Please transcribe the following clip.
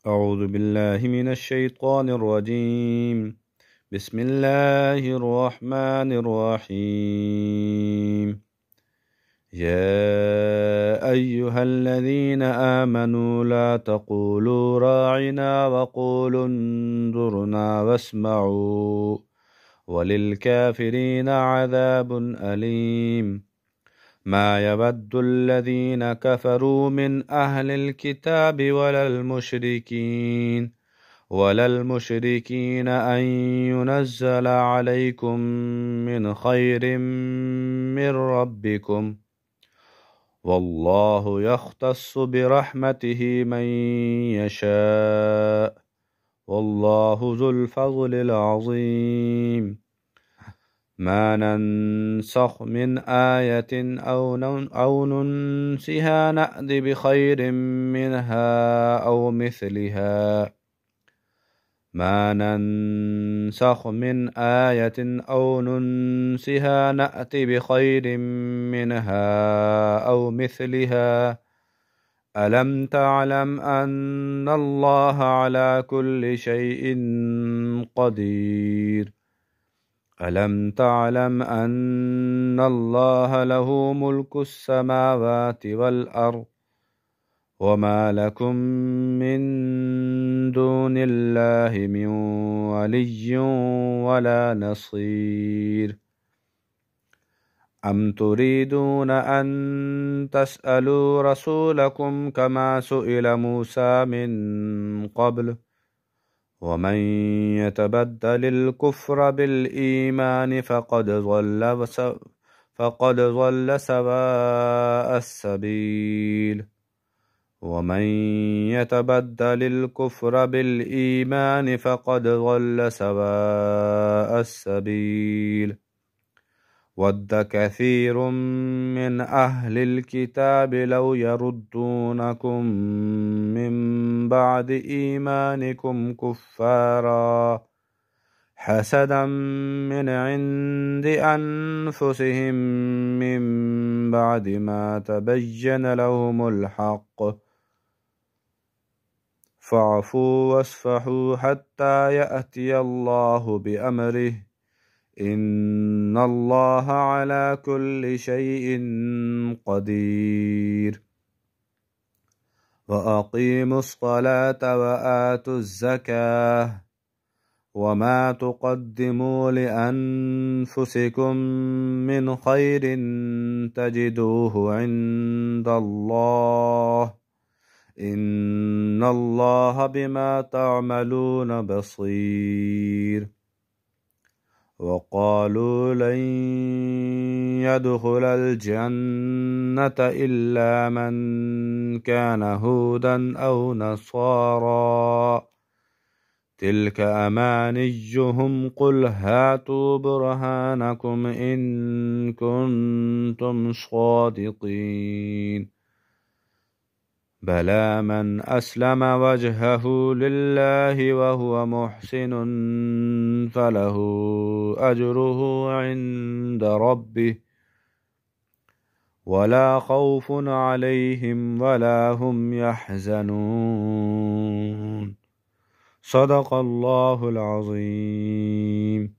أعوذ بالله من الشيطان الرجيم. بسم الله الرحمن الرحيم. يا أيها الذين آمنوا لا تقولوا راعنا وقولوا انظرنا واسمعوا وللكافرين عذاب أليم. ما يود الذين كفروا من أهل الكتاب ولا المشركين أن ينزل عليكم من خير من ربكم، والله يختص برحمته من يشاء، والله ذو الفضل العظيم. ما ننسخ من آية أو ننسها نأت بخير منها أو مثلها. ما ننسخ من آية أو ننسها نأت بخير منها أو مثلها. ألم تعلم أن الله على كل شيء قدير؟ ألم تعلم أن الله له ملك السماوات والأرض، وما لكم من دون الله من ولي ولا نصير. أم تريدون أن تسألوا رسولكم كما سئل موسى من قبل؟ ومن يتبدل الكفر بالإيمان فقد ضل سواء السبيل. ومن يتبدل الكفر بالإيمان فقد ضل سواء السبيل. ود كثير من أهل الكتاب لو يردونكم من بعد إيمانكم كفارا حسدا من عند أنفسهم من بعد ما تبين لهم الحق، فاعفوا واصفحوا حتى يأتي الله بأمره، إن الله على كل شيء قدير. وأقيموا الصلاة وآتوا الزكاة، وما تقدموا لأنفسكم من خير تجدوه عند الله، إن الله بما تعملون بصير. وقالوا لن يدخل الجنة إلا من كان هودا أو نصارى، تلك أمانيهم، قل هاتوا برهانكم إن كنتم صادقين. بلى من أسلم وجهه لله وهو محسن فله أجره عند ربه ولا خوف عليهم ولا هم يحزنون. صدق الله العظيم.